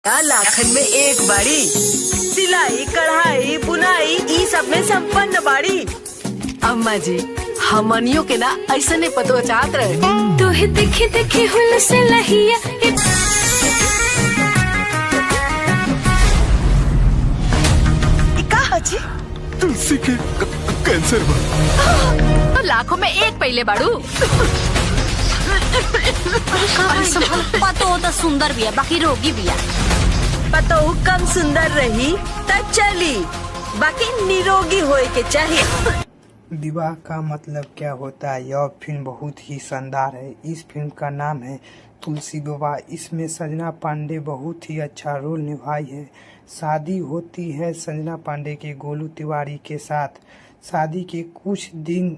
लाखन में एक बाड़ी, सिलाई कढ़ाई बुनाई ई सब में संपन्न बाड़ी। अम्मा जी हमनियों के ना ऐसा नहीं पतो चाहत रहे। तो देखे देखे हुल से लहिया तुलसी के कैंसर बा। तो लाखों में एक पहले बाड़ू। पतो तो सुंदर भी है बाकी रोगी भी है। पतो कम सुंदर रही तब चली, बाकी निरोगी होए के चाहिए। विवाह का मतलब क्या होता है? यह फिल्म बहुत ही शानदार है। इस फिल्म का नाम है तुलसी विवाह। इसमें संजना पांडे बहुत ही अच्छा रोल निभाई है। शादी होती है संजना पांडे के गोलू तिवारी के साथ। शादी के कुछ दिन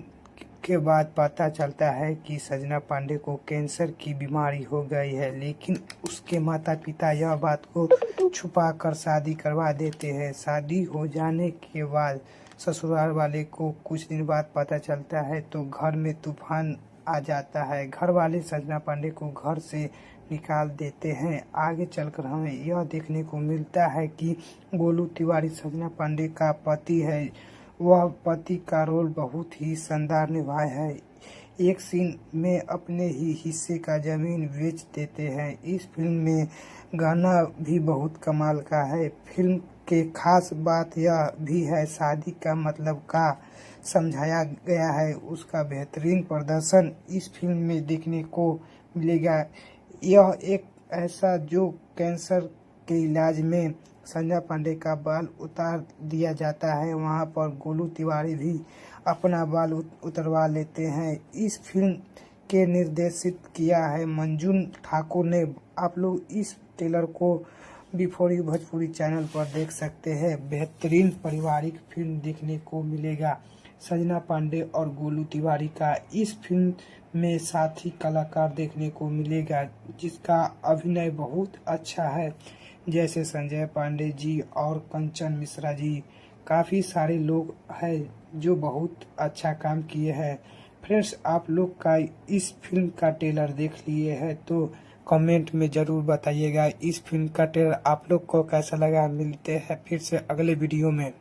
के बाद पता चलता है कि संजना पांडे को कैंसर की बीमारी हो गई है, लेकिन उसके माता पिता यह बात को छुपा कर शादी करवा देते हैं। शादी हो जाने के बाद ससुराल वाले को कुछ दिन बाद पता चलता है तो घर में तूफान आ जाता है। घर वाले संजना पांडे को घर से निकाल देते हैं। आगे चलकर हमें यह देखने को मिलता है कि गोलू तिवारी संजना पांडे का पति है। वह पति का रोल बहुत ही शानदार निभाया है। एक सीन में अपने ही हिस्से का जमीन बेच देते हैं। इस फिल्म में गाना भी बहुत कमाल का है। फिल्म के खास बात यह भी है शादी का मतलब का समझाया गया है। उसका बेहतरीन प्रदर्शन इस फिल्म में देखने को मिलेगा। यह एक ऐसा जो कैंसर के इलाज में संजना पांडे का बाल उतार दिया जाता है, वहां पर गोलू तिवारी भी अपना बाल उतरवा लेते हैं। इस फिल्म के निर्देशित किया है मंजून ठाकुर ने। आप लोग इस ट्रेलर को बिफोर यू भोजपुरी चैनल पर देख सकते हैं। बेहतरीन पारिवारिक फिल्म देखने को मिलेगा संजना पांडे और गोलू तिवारी का। इस फिल्म में साथी कलाकार देखने को मिलेगा जिसका अभिनय बहुत अच्छा है, जैसे संजय पांडे जी और कंचन मिश्रा जी। काफ़ी सारे लोग हैं जो बहुत अच्छा काम किए हैं। फ्रेंड्स, आप लोग का इस फिल्म का ट्रेलर देख लिए है तो कमेंट में ज़रूर बताइएगा इस फिल्म का ट्रेलर आप लोग को कैसा लगा। मिलते हैं फिर से अगले वीडियो में।